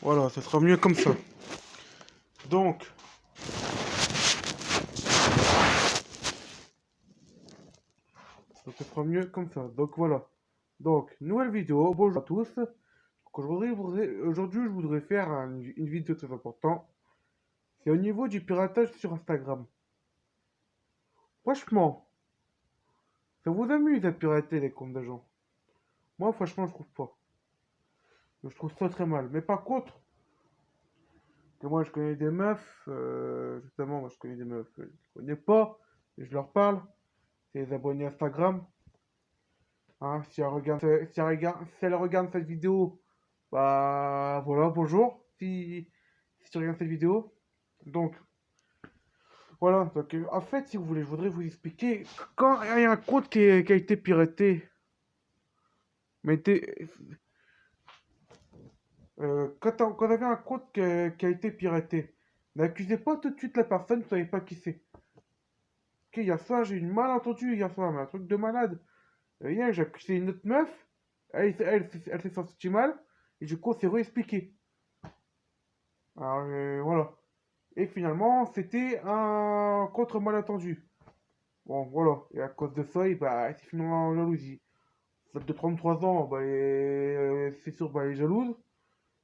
Voilà, ça sera mieux comme ça. Donc, ça sera mieux comme ça. Donc voilà. Donc, nouvelle vidéo. Bonjour à tous. Donc, aujourd'hui, je voudrais faire une vidéo très importante. C'est au niveau du piratage sur Instagram. Franchement, ça vous amuse à pirater les comptes des gens? Moi, franchement, je trouve pas. Je trouve ça très mal. Mais par contre, que moi, je connais des meufs, justement, moi, je connais des meufs que je connais pas, et je leur parle. C'est les abonnés Instagram. Hein, si elle regarde cette vidéo, bah voilà, bonjour. Si tu regardes cette vidéo. Donc, voilà. Donc, en fait, si vous voulez, je voudrais vous expliquer. Quand il y a un compte qui a été piraté, mettez, quand vous avez un compte qui a été piraté, n'accusez pas tout de suite la personne, vous ne savez pas qui c'est. Ok, il y a ça, j'ai une malentendu hier soir, mais un truc de malade. Hier, j'ai accusé une autre meuf, elle s'est sentie mal, et du coup, on s'est réexpliqué. Alors, voilà. Et finalement, c'était un contre malentendu. Bon, voilà. Et à cause de ça, bah, c'est finalement en jalousie. Celle de 33 ans, bah, c'est sûr, bah, elle est jalouse.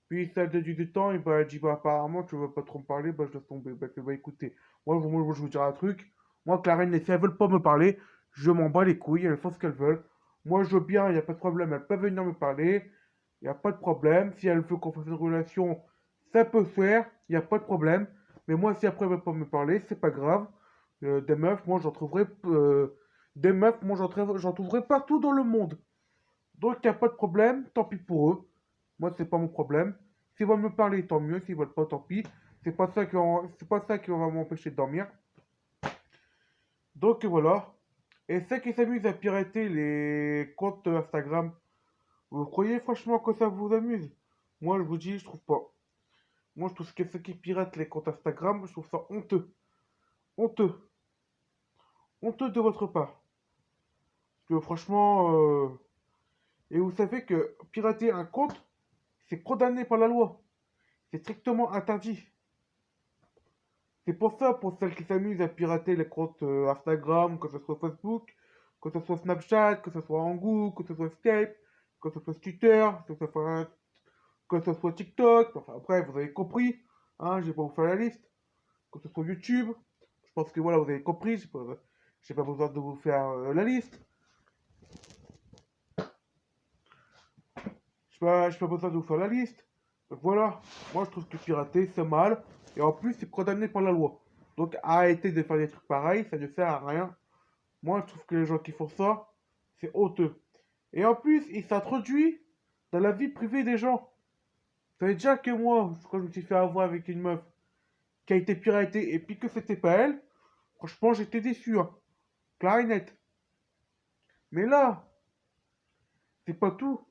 Puis celle de 18 ans, et bah, elle dit, bah, apparemment, tu veux pas trop me parler, bah, je laisse tomber. Bah, écoutez, moi, je vous dire un truc. Moi, Clarine, si elles veulent pas me parler, je m'en bats les couilles, elles font ce qu'elles veulent. Moi, je veux bien, il n'y a pas de problème, elles peuvent venir me parler. Il n'y a pas de problème. Si elles veulent qu'on fasse une relation, ça peut se faire, il n'y a pas de problème. Mais moi, si après elles veulent pas me parler, c'est pas grave. Des meufs, moi, j'en trouverai. Des meufs, moi, j'en trouverai partout dans le monde. Donc, il n'y a pas de problème, tant pis pour eux. Moi, c'est pas mon problème. S'ils veulent me parler, tant mieux. S'ils veulent pas, tant pis. C'est pas ça qui va m'empêcher de dormir. Donc, voilà. Et ceux qui s'amusent à pirater les comptes Instagram, vous croyez franchement que ça vous amuse? Moi, je vous dis, je trouve pas. Moi, je trouve que ceux qui piratent les comptes Instagram, je trouve ça honteux. Honteux. Honteux de votre part. Parce que franchement, et vous savez que pirater un compte, c'est condamné par la loi. C'est strictement interdit. C'est pour ça, pour celles qui s'amusent à pirater les comptes Instagram, que ce soit Facebook, que ce soit Snapchat, que ce soit Angu, que ce soit Skype, que ce soit Twitter, que ce soit TikTok, enfin après, vous avez compris, hein, j'ai pas vous faire la liste, que ce soit YouTube, je pense que voilà, vous avez compris, j'ai pas besoin de vous faire la liste, j'ai pas besoin de vous faire la liste, donc voilà, moi je trouve que pirater c'est mal, et en plus c'est condamné par la loi, donc arrêtez de faire des trucs pareils, ça ne sert à rien. Moi, je trouve que les gens qui font ça, c'est honteux. Et en plus, il s'introduit dans la vie privée des gens. Vous savez déjà que moi, quand je me suis fait avoir avec une meuf qui a été piratée et puis que c'était pas elle, franchement, j'étais déçu. Hein. Clair et net. Mais là, c'est pas tout.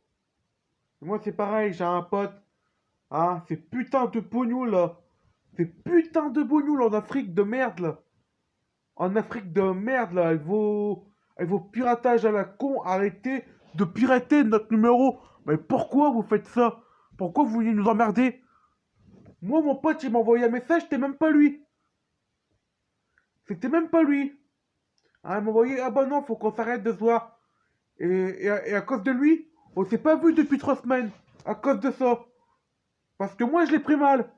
Et moi, c'est pareil, j'ai un pote. Hein, ces putains de pognon là. Ces putains de pognon en Afrique de merde là. En Afrique de merde là, elle vaut piratage à la con, arrêtez de pirater notre numéro. Mais pourquoi vous faites ça? Pourquoi vous voulez nous emmerder? Moi, mon pote, il m'a envoyé un message, c'était même pas lui. C'était même pas lui. Ah, il m'a envoyé, ah bah non, faut qu'on s'arrête de se voir. Et à cause de lui, on s'est pas vu depuis 3 semaines. À cause de ça. Parce que moi, je l'ai pris mal.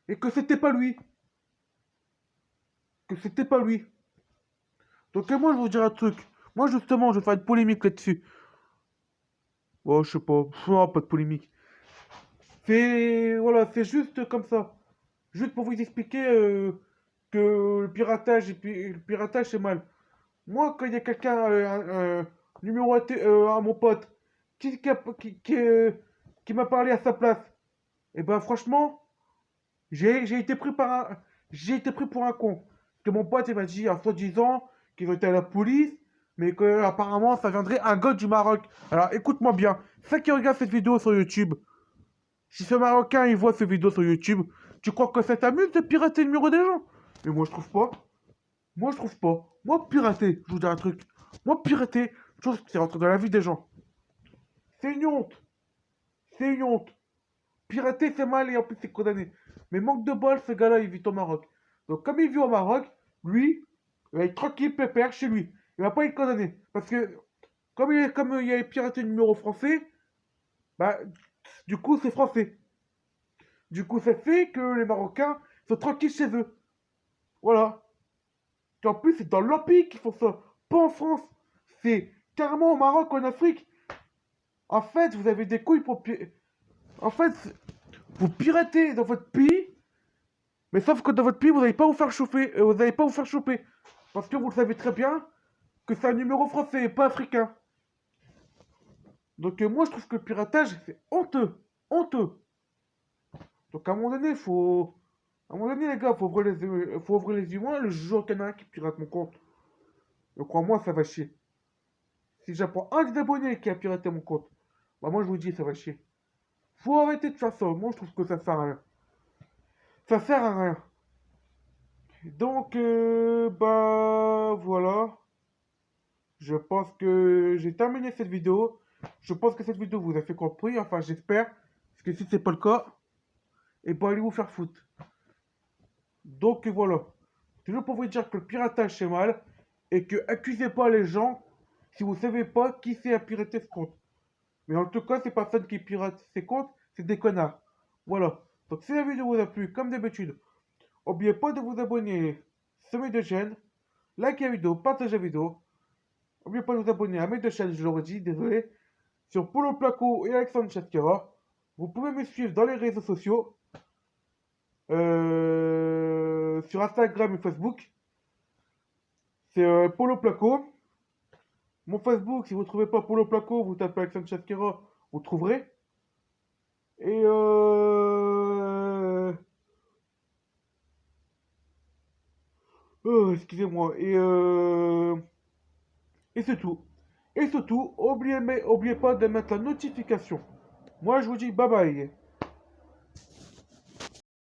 Et que c'était pas lui. Que c'était pas lui. Donc, moi, je vous dire un truc. Moi, justement, je vais faire une polémique là-dessus. Oh, je sais pas. Oh, pas de polémique. Voilà, c'est juste comme ça. Juste pour vous expliquer que le piratage c'est mal. Moi, quand il y a quelqu'un, numéro à mon pote, qui m'a parlé à sa place, et ben franchement, j'ai été pris j'ai été pris pour un con. Parce que mon pote, il m'a dit, en soi-disant, qu'il était à la police, mais que apparemment ça viendrait un gars du Maroc. Alors écoute-moi bien, ceux qui regardent cette vidéo sur YouTube, si ce Marocain il voit cette vidéo sur YouTube, tu crois que ça t'amuse de pirater le numéro des gens? Mais moi je trouve pas. Moi je trouve pas. Moi pirater, je vous dis un truc. Moi pirater, je trouve que c'est rentrer dans la vie des gens. C'est une honte. C'est une honte. Pirater, c'est mal et en plus, c'est condamné. Mais manque de bol, ce gars-là, il vit au Maroc. Donc, comme il vit au Maroc, lui, il va être tranquille, pépère, chez lui. Il va pas être condamné. Parce que, comme il a piraté le numéro français, bah, du coup, c'est français. Du coup, ça fait que les Marocains sont tranquilles chez eux. Voilà. Et en plus, c'est dans l'Empire qu'ils font ça. Pas en France. C'est carrément au Maroc, en Afrique. En fait, vous avez des couilles pour... En fait, vous piratez dans votre pays, mais sauf que dans votre pays, vous n'allez pas vous faire chauffer. Vous n'allez pas vous faire choper. Parce que vous le savez très bien que c'est un numéro français et pas africain. Donc moi, je trouve que le piratage, c'est honteux. Honteux. Donc à un moment donné, faut... À un moment donné, les gars, faut ouvrir les yeux. Moi, le jour qu'il y en a un qui pirate mon compte, crois-moi, ça va chier. Si j'apprends un des abonnés qui a piraté mon compte, bah moi, je vous dis, ça va chier. Faut arrêter de faire ça. Moi, je trouve que ça sert à rien. Ça sert à rien. Donc, bah, voilà. Je pense que j'ai terminé cette vidéo. Je pense que cette vidéo vous a fait compris. Enfin, j'espère. Parce que si c'est pas le cas, et bah, allez vous faire foutre. Donc, voilà. Toujours pour vous dire que le piratage, c'est mal. Et que accusez pas les gens si vous savez pas qui c'est à pirater ce compte. Mais en tout cas, ces personnes qui piratent ces comptes, c'est des connards. Voilà. Donc, si la vidéo vous a plu, comme d'habitude, n'oubliez pas de vous abonner sur mes deux chaînes. Likez la vidéo, partagez la vidéo. N'oubliez pas de vous abonner à mes deux chaînes, je le redis, désolé. Sur Polo Placo et Alexandre Chaskera. Vous pouvez me suivre dans les réseaux sociaux. Sur Instagram et Facebook. C'est Polo Placo. Mon Facebook, si vous ne trouvez pas Polo Placo, vous tapez Alexandre Chaskera, vous trouverez. Et oh, excusez-moi. Et c'est tout. Et surtout, oubliez pas de mettre la notification. Moi, je vous dis bye bye.